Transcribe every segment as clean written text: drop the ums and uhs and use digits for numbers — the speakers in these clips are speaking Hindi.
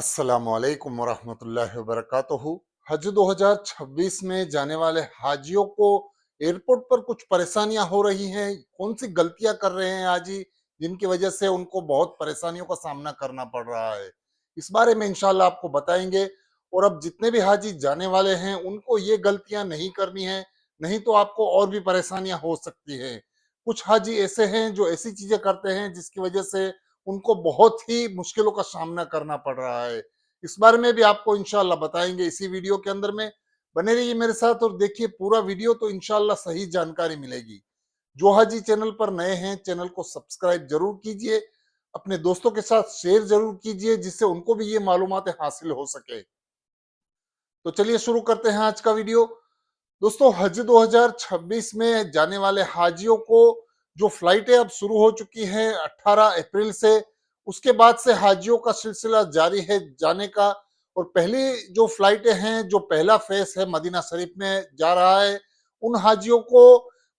अस्सलामुअलैकुम वरहमतुल्लाहि वबरकातुहू। हज 2026 में जाने वाले हाजियों को एयरपोर्ट पर कुछ परेशानियां हो रही हैं। कौन सी गलतियां कर रहे हैं हाजी, जिनकी वजह से उनको बहुत परेशानियों का सामना करना पड़ रहा है। इस बारे में इंशाल्लाह आपको बताएंगे। और अब जितने भी हाजी जाने वाले हैं उनको ये गलतियां नहीं करनी है, नहीं तो आपको और भी परेशानियां हो सकती हैं। कुछ हाजी ऐसे हैं जो ऐसी चीजें करते हैं जिसकी वजह से उनको बहुत ही मुश्किलों का सामना करना पड़ रहा है। इस बारे में भी आपको इंशाल्लाह बताएंगे इसी वीडियो के अंदर में। बने रहिए मेरे साथ और देखिए पूरा वीडियो, तो इंशाल्लाह सही जानकारी मिलेगी। जो हाजी चैनल पर नए हैं, चैनल को सब्सक्राइब जरूर कीजिए, अपने दोस्तों के साथ शेयर जरूर कीजिए जिससे उनको भी ये मालूमातें हासिल हो सके। तो चलिए शुरू करते हैं आज का वीडियो। दोस्तों, हज 2026 में जाने वाले हाजियों को जो फ्लाइटें अब शुरू हो चुकी हैं 18 अप्रैल से, उसके बाद से हाजियों का सिलसिला जारी है जाने का। और पहली जो फ्लाइटें हैं, जो पहला फेस है मदीना शरीफ में जा रहा है, उन हाजियों को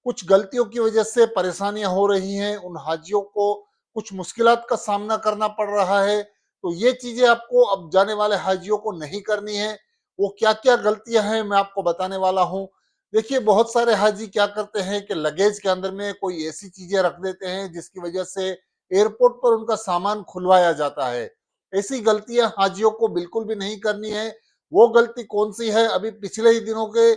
कुछ गलतियों की वजह से परेशानियां हो रही हैं, उन हाजियों को कुछ मुश्किलात का सामना करना पड़ रहा है। तो ये चीजें आपको अब जाने वाले हाजियों को नहीं करनी है। वो क्या क्या गलतियां हैं मैं आपको बताने वाला हूँ। देखिए, बहुत सारे हाजी क्या करते हैं कि लगेज के अंदर में कोई ऐसी चीजें रख देते हैं जिसकी वजह से एयरपोर्ट पर उनका सामान खुलवाया जाता है। ऐसी गलतियां हाजियों को बिल्कुल भी नहीं करनी है। वो गलती कौन सी है, अभी पिछले ही दिनों के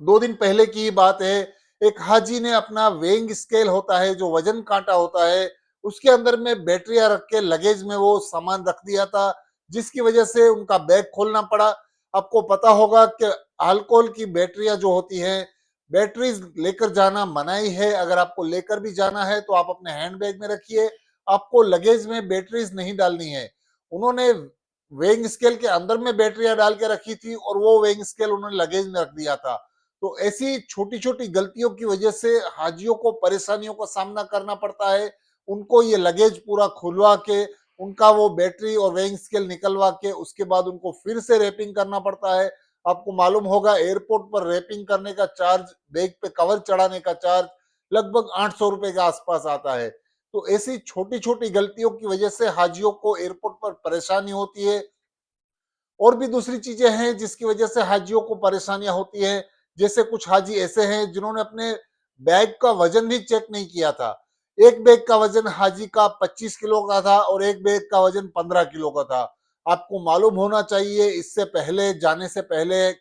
2 दिन पहले की ही बात है। एक हाजी ने अपना वेइंग स्केल होता है, जो वजन कांटा होता है, उसके अंदर में बैटरियां रख के लगेज में वो सामान रख दिया था, जिसकी वजह से उनका बैग खोलना पड़ा। आपको पता होगा कि अल्कोहल की बैटरियां जो होती हैं, बैटरीज लेकर जाना मनाही है। अगर आपको लेकर भी जाना है तो आप अपने हैंड बैग में रखिए, आपको लगेज में बैटरीज नहीं डालनी है। उन्होंने वेइंग स्केल के अंदर में बैटरियां डाल के रखी थी और वो वेइंग स्केल उन्होंने लगेज में रख दिया था। तो ऐसी छोटी छोटी गलतियों की वजह से हाजियों को परेशानियों का सामना करना पड़ता है। उनको ये लगेज पूरा खुलवा के, उनका वो बैटरी और वेइंग स्केल निकलवा के, उसके बाद उनको फिर से रैपिंग करना पड़ता है। आपको मालूम होगा एयरपोर्ट पर रैपिंग करने का चार्ज, बैग पे कवर चढ़ाने का चार्ज लगभग 800 रुपए के आसपास आता है। तो ऐसी छोटी छोटी गलतियों की वजह से हाजियों को एयरपोर्ट पर परेशानी होती है। और भी दूसरी चीजें हैं जिसकी वजह से हाजियों को परेशानियां होती है। जैसे कुछ हाजी ऐसे हैं जिन्होंने अपने बैग का वजन भी चेक नहीं किया था। एक बैग का वजन हाजी का 25 किलो का था और एक बैग का वजन 15 किलो का था। आपको मालूम होना चाहिए, इससे पहले, जाने से पहले,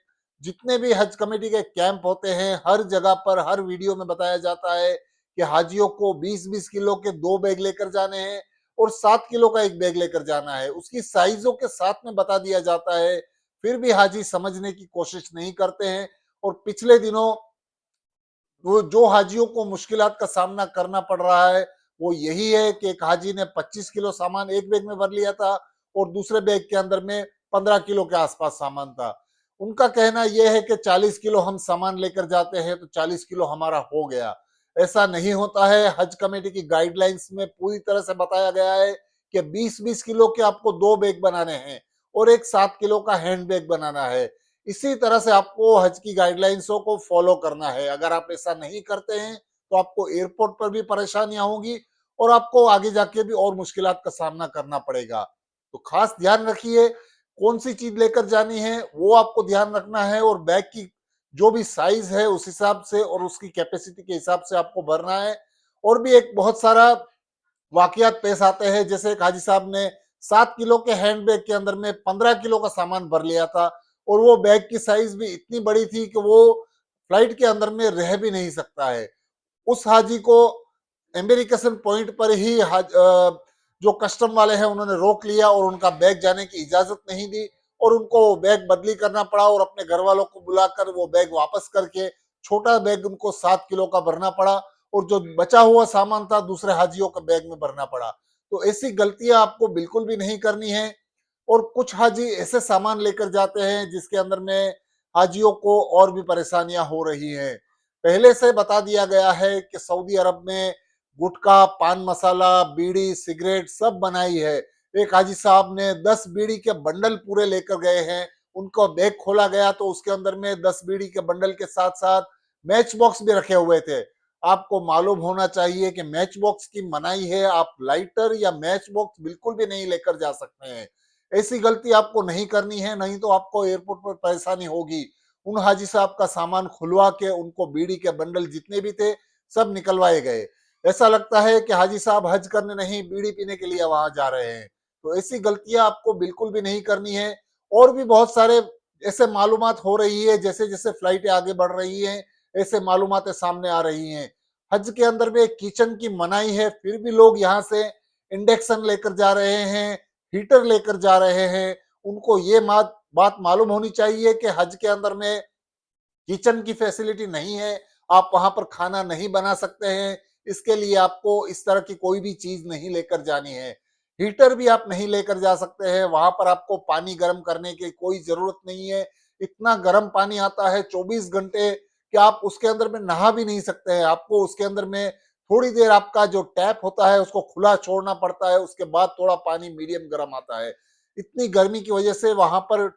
जितने भी हज कमेटी के कैंप होते हैं, हर जगह पर हर वीडियो में बताया जाता है कि हाजियों को 20-20 किलो के 2 बैग लेकर जाने हैं और 7 किलो का एक बैग लेकर जाना है। उसकी साइजों के साथ में बता दिया जाता है, फिर भी हाजी समझने की कोशिश नहीं करते हैं। और पिछले दिनों वो जो हाजियों को मुश्किलात का सामना करना पड़ रहा है, वो यही है कि एक हाजी ने 25 किलो सामान एक बैग में भर लिया था और दूसरे बैग के अंदर में 15 किलो के आसपास सामान था। उनका कहना यह है कि 40 किलो हम सामान लेकर जाते हैं तो 40 किलो हमारा हो गया। ऐसा नहीं होता है। हज कमेटी की गाइडलाइंस में पूरी तरह से बताया गया है कि 20-20 किलो के आपको 2 बैग बनाने हैं और एक 7 किलो का हैंड बैग बनाना है। इसी तरह से आपको हज की गाइडलाइंसों को फॉलो करना है। अगर आप ऐसा नहीं करते हैं तो आपको एयरपोर्ट पर भी परेशानियां होंगी और आपको आगे जाके भी और मुश्किलात का सामना करना पड़ेगा। तो खास ध्यान रखिए, कौन सी चीज लेकर जानी है वो आपको ध्यान रखना है, और बैग की जो भी साइज है उस हिसाब से और उसकी कैपेसिटी के हिसाब से आपको भरना है। और भी एक बहुत सारा वाकयात पेश आते हैं। जैसे एक हाजी साहब ने 7 किलो के हैंड बैग के अंदर में 15 किलो का सामान भर लिया था और वो बैग की साइज भी इतनी बड़ी थी कि वो फ्लाइट के अंदर में रह भी नहीं सकता है। उस हाजी को एम्बेरिकेशन पॉइंट पर ही जो कस्टम वाले हैं उन्होंने रोक लिया और उनका बैग जाने की इजाजत नहीं दी और उनको बैग बदली करना पड़ा और अपने घर वालों को बुलाकर वो बैग वापस करके छोटा बैग उनको 7 किलो का भरना पड़ा और जो बचा हुआ सामान था दूसरे हाजियों के बैग में भरना पड़ा। तो ऐसी गलतियां आपको बिल्कुल भी नहीं करनी है। और कुछ हाजी ऐसे सामान लेकर जाते हैं जिसके अंदर में हाजियों को और भी परेशानियां हो रही हैं। पहले से बता दिया गया है कि सऊदी अरब में गुटखा, पान मसाला, बीड़ी, सिगरेट सब बनाई है। एक हाजी साहब ने 10 बीड़ी के बंडल पूरे लेकर गए हैं। उनको बैग खोला गया तो उसके अंदर में 10 बीड़ी के बंडल के साथ साथ मैच बॉक्स भी रखे हुए थे। आपको मालूम होना चाहिए कि मैच बॉक्स की मनाही है। आप लाइटर या मैच बॉक्स बिल्कुल भी नहीं लेकर जा सकते हैं। ऐसी गलती आपको नहीं करनी है, नहीं तो आपको एयरपोर्ट पर परेशानी होगी। उन हाजी साहब का सामान खुलवा के उनको बीड़ी के बंडल जितने भी थे सब निकलवाए गए। ऐसा लगता है कि हाजी साहब हज करने नहीं बीड़ी पीने के लिए वहां जा रहे हैं। तो ऐसी गलतियां आपको बिल्कुल भी नहीं करनी है। और भी बहुत सारे ऐसे मालूमात हो रही है, जैसे जैसे फ्लाइटें आगे बढ़ रही हैं ऐसे मालूमातें सामने आ रही हैं। हज के अंदर में किचन की मनाही है, फिर भी लोग यहाँ से इंडक्शन लेकर जा रहे हैं, हीटर लेकर जा रहे हैं। उनको ये बात मालूम होनी चाहिए कि हज के अंदर में किचन की फैसिलिटी नहीं है, आप वहां पर खाना नहीं बना सकते हैं। इसके लिए आपको इस तरह की कोई भी चीज नहीं लेकर जानी है। हीटर भी आप नहीं लेकर जा सकते हैं, वहां पर आपको पानी गर्म करने की कोई जरूरत नहीं है। इतना गर्म पानी आता है 24 घंटे कि आप उसके अंदर में नहा भी नहीं सकते हैं। आपको उसके अंदर में थोड़ी देर आपका जो टैप होता है उसको खुला छोड़ना पड़ता है, उसके बाद थोड़ा पानी मीडियम गर्म आता है। इतनी गर्मी की वजह से वहां पर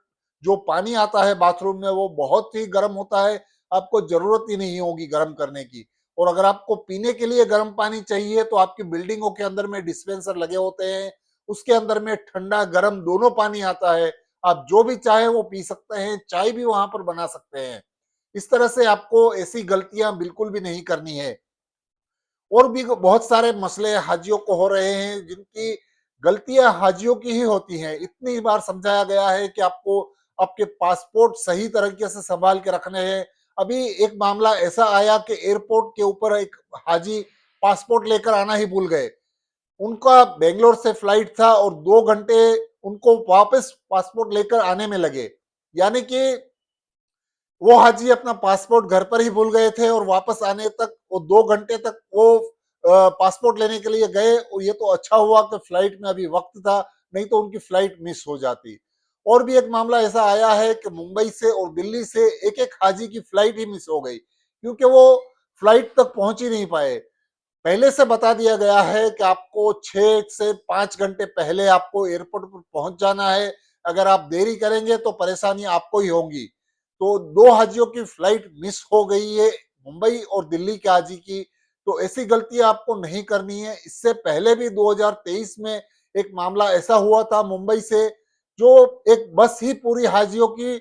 जो पानी आता है बाथरूम में वो बहुत ही गर्म होता है, आपको जरूरत ही नहीं होगी गर्म करने की। और अगर आपको पीने के लिए गर्म पानी चाहिए तो आपकी बिल्डिंगों के अंदर में डिस्पेंसर लगे होते हैं, उसके अंदर में ठंडा गर्म दोनों पानी आता है। आप जो भी चाहे वो पी सकते हैं, चाय भी वहां पर बना सकते हैं। इस तरह से आपको ऐसी गलतियां बिल्कुल भी नहीं करनी है। और भी बहुत सारे मसले हाजियों को हो रहे हैं जिनकी गलतियां हाजियों की ही होती हैं। इतनी बार समझाया गया है कि आपको आपके पासपोर्ट सही तरीके से संभाल के रखने हैं। अभी एक मामला ऐसा आया कि एयरपोर्ट के ऊपर एक हाजी पासपोर्ट लेकर आना ही भूल गए। उनका बेंगलोर से फ्लाइट था और 2 घंटे उनको वापस पासपोर्ट लेकर आने में लगे। यानी कि वो हाजी अपना पासपोर्ट घर पर ही भूल गए थे और वापस आने तक वो 2 घंटे तक वो पासपोर्ट लेने के लिए गए। और ये तो अच्छा हुआ कि फ्लाइट में अभी वक्त था, नहीं तो उनकी फ्लाइट मिस हो जाती। और भी एक मामला ऐसा आया है कि मुंबई से और दिल्ली से एक एक हाजी की फ्लाइट ही मिस हो गई, क्योंकि वो फ्लाइट तक पहुंच ही नहीं पाए। पहले से बता दिया गया है कि आपको 6 से 5 घंटे पहले आपको एयरपोर्ट पर पहुंच जाना है। अगर आप देरी करेंगे तो परेशानी आपको ही होगी। तो 2 हाजियों की फ्लाइट मिस हो गई है, मुंबई और दिल्ली के हाजी की। तो ऐसी गलती आपको नहीं करनी है। इससे पहले भी 2023 में एक मामला ऐसा हुआ था मुंबई से, जो एक बस ही पूरी हाजियों की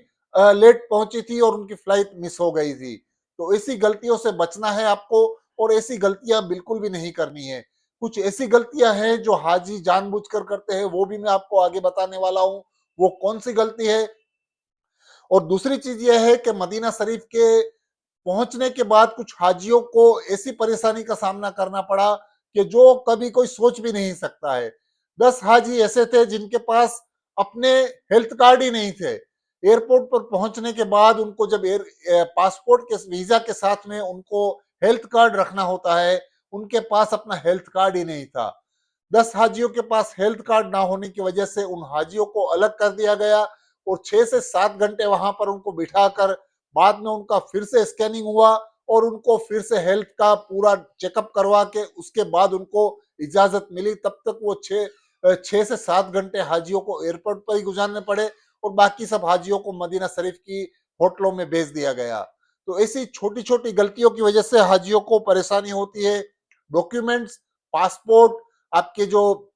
लेट पहुंची थी और उनकी फ्लाइट मिस हो गई थी। तो ऐसी गलतियों से बचना है आपको और ऐसी गलतियां बिल्कुल भी नहीं करनी है। कुछ ऐसी गलतियां हैं जो हाजी जानबूझकर करते हैं, वो भी मैं आपको आगे बताने वाला हूं। वो कौन सी गलती है। और दूसरी चीज यह है कि मदीना शरीफ के पहुंचने के बाद कुछ हाजियों को ऐसी परेशानी का सामना करना पड़ा कि जो कभी कोई सोच भी नहीं सकता है। 10 हाजी ऐसे थे जिनके पास अपने हेल्थ कार्ड ही नहीं थे। एयरपोर्ट पर पहुंचने के बाद उनको जब पासपोर्ट के वीजा के साथ में उनको हेल्थ कार्ड रखना होता है, उनके पास अपना हेल्थ कार्ड ही नहीं था। 10 हाजियों के पास हेल्थ कार्ड ना होने की वजह से उन हाजियों को अलग कर दिया गया और 6 से 7 घंटे वहां पर उनको बिठाकर बाद में उनका फिर से स्कैनिंग हुआ और उनको फिर से हेल्थ का पूरा चेकअप करवा के उसके बाद उनको इजाजत मिली। तब तक वो 6 से 7 घंटे हाजियों को एयरपोर्ट पर ही गुजारने पड़े और बाकी सब हाजियों को मदीना शरीफ की होटलों में भेज दिया गया। तो ऐसी छोटी छोटी गलतियों की वजह से हाजियों को परेशानी होती है। डॉक्यूमेंट्स, पासपोर्ट, आपके जो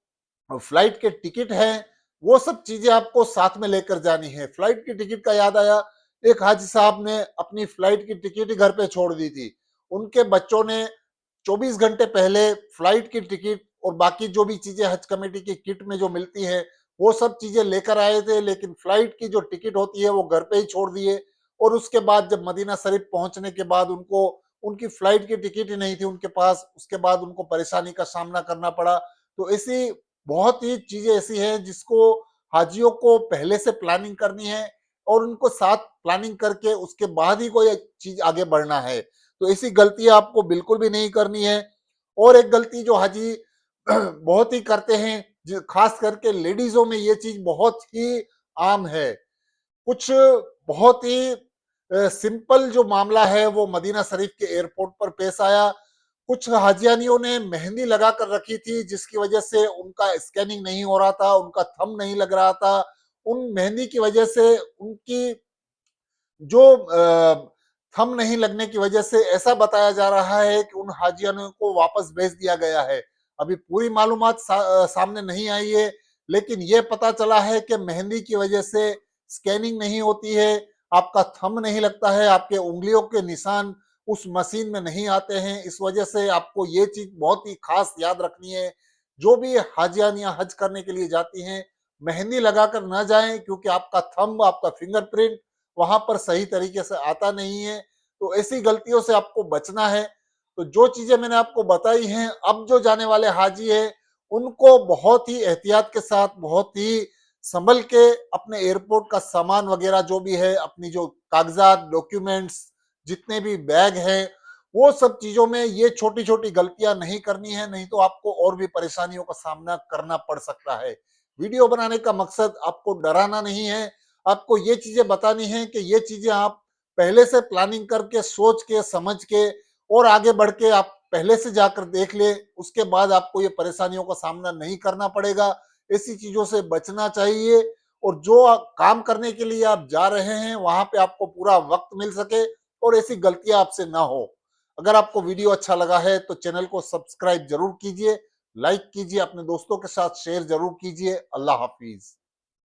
फ्लाइट के टिकट हैं, वो सब चीजें आपको साथ में लेकर जानी है। फ्लाइट की टिकट का याद आया, एक हाजी साहब ने अपनी फ्लाइट की टिकट ही घर पे छोड़ दी थी। उनके बच्चों ने 24 घंटे पहले फ्लाइट की टिकट और बाकी जो भी चीजें हज कमेटी की किट में जो मिलती है वो सब चीजें लेकर आए थे, लेकिन फ्लाइट की जो टिकट होती है वो घर पे ही छोड़ दिए। और उसके बाद जब मदीना शरीफ पहुंचने के बाद उनको उनकी फ्लाइट की टिकट ही नहीं थी उनके पास, उसके बाद उनको परेशानी का सामना करना पड़ा। तो ऐसी बहुत ही चीजें ऐसी हैं जिसको हाजियों को पहले से प्लानिंग करनी है और उनको साथ प्लानिंग करके उसके बाद ही कोई चीज आगे बढ़ना है। तो ऐसी गलतियां आपको बिल्कुल भी नहीं करनी है। और एक गलती जो हाजी बहुत ही करते हैं, खास करके लेडीजों में ये चीज बहुत ही आम है। कुछ बहुत ही सिंपल जो मामला है वो मदीना शरीफ के एयरपोर्ट पर पेश आया। कुछ हाजियानियों ने मेहंदी लगा कर रखी थी जिसकी वजह से उनका स्कैनिंग नहीं हो रहा था, उनका थंब नहीं लग रहा था। उन मेहंदी की वजह से उनकी जो थंब नहीं लगने की वजह से ऐसा बताया जा रहा है कि उन हाजियानों को वापस भेज दिया गया है। अभी पूरी मालूमात सामने नहीं आई है, लेकिन ये पता चला है कि मेहंदी की वजह से स्कैनिंग नहीं होती है, आपका थंब नहीं लगता है, आपके उंगलियों के निशान उस मशीन में नहीं आते हैं। इस वजह से आपको ये चीज बहुत ही खास याद रखनी है, जो भी हाजियान या हज करने के लिए जाती हैं, मेहंदी लगाकर ना जाएं, क्योंकि आपका थंब, आपका फिंगरप्रिंट वहां पर सही तरीके से आता नहीं है। तो ऐसी गलतियों से आपको बचना है। तो जो चीजें मैंने आपको बताई हैं, अब जो जाने वाले हाजी है उनको बहुत ही एहतियात के साथ, बहुत ही संभल के अपने एयरपोर्ट का सामान वगैरह जो भी है, अपनी जो कागजात, डॉक्यूमेंट्स, जितने भी बैग हैं, वो सब चीजों में ये छोटी छोटी गलतियां नहीं करनी है, नहीं तो आपको और भी परेशानियों का सामना करना पड़ सकता है। वीडियो बनाने का मकसद आपको डराना नहीं है, आपको ये चीजें बतानी है कि ये चीजें आप पहले से प्लानिंग करके, सोच के, समझ के और आगे बढ़ के आप पहले से जाकर देख ले, उसके बाद आपको ये परेशानियों का सामना नहीं करना पड़ेगा। ऐसी चीजों से बचना चाहिए, और जो काम करने के लिए आप जा रहे हैं वहां पे आपको पूरा वक्त मिल सके और ऐसी गलतियां आपसे ना हो। अगर आपको वीडियो अच्छा लगा है तो चैनल को सब्सक्राइब जरूर कीजिए, लाइक कीजिए, अपने दोस्तों के साथ शेयर जरूर कीजिए। अल्लाह हाफिज।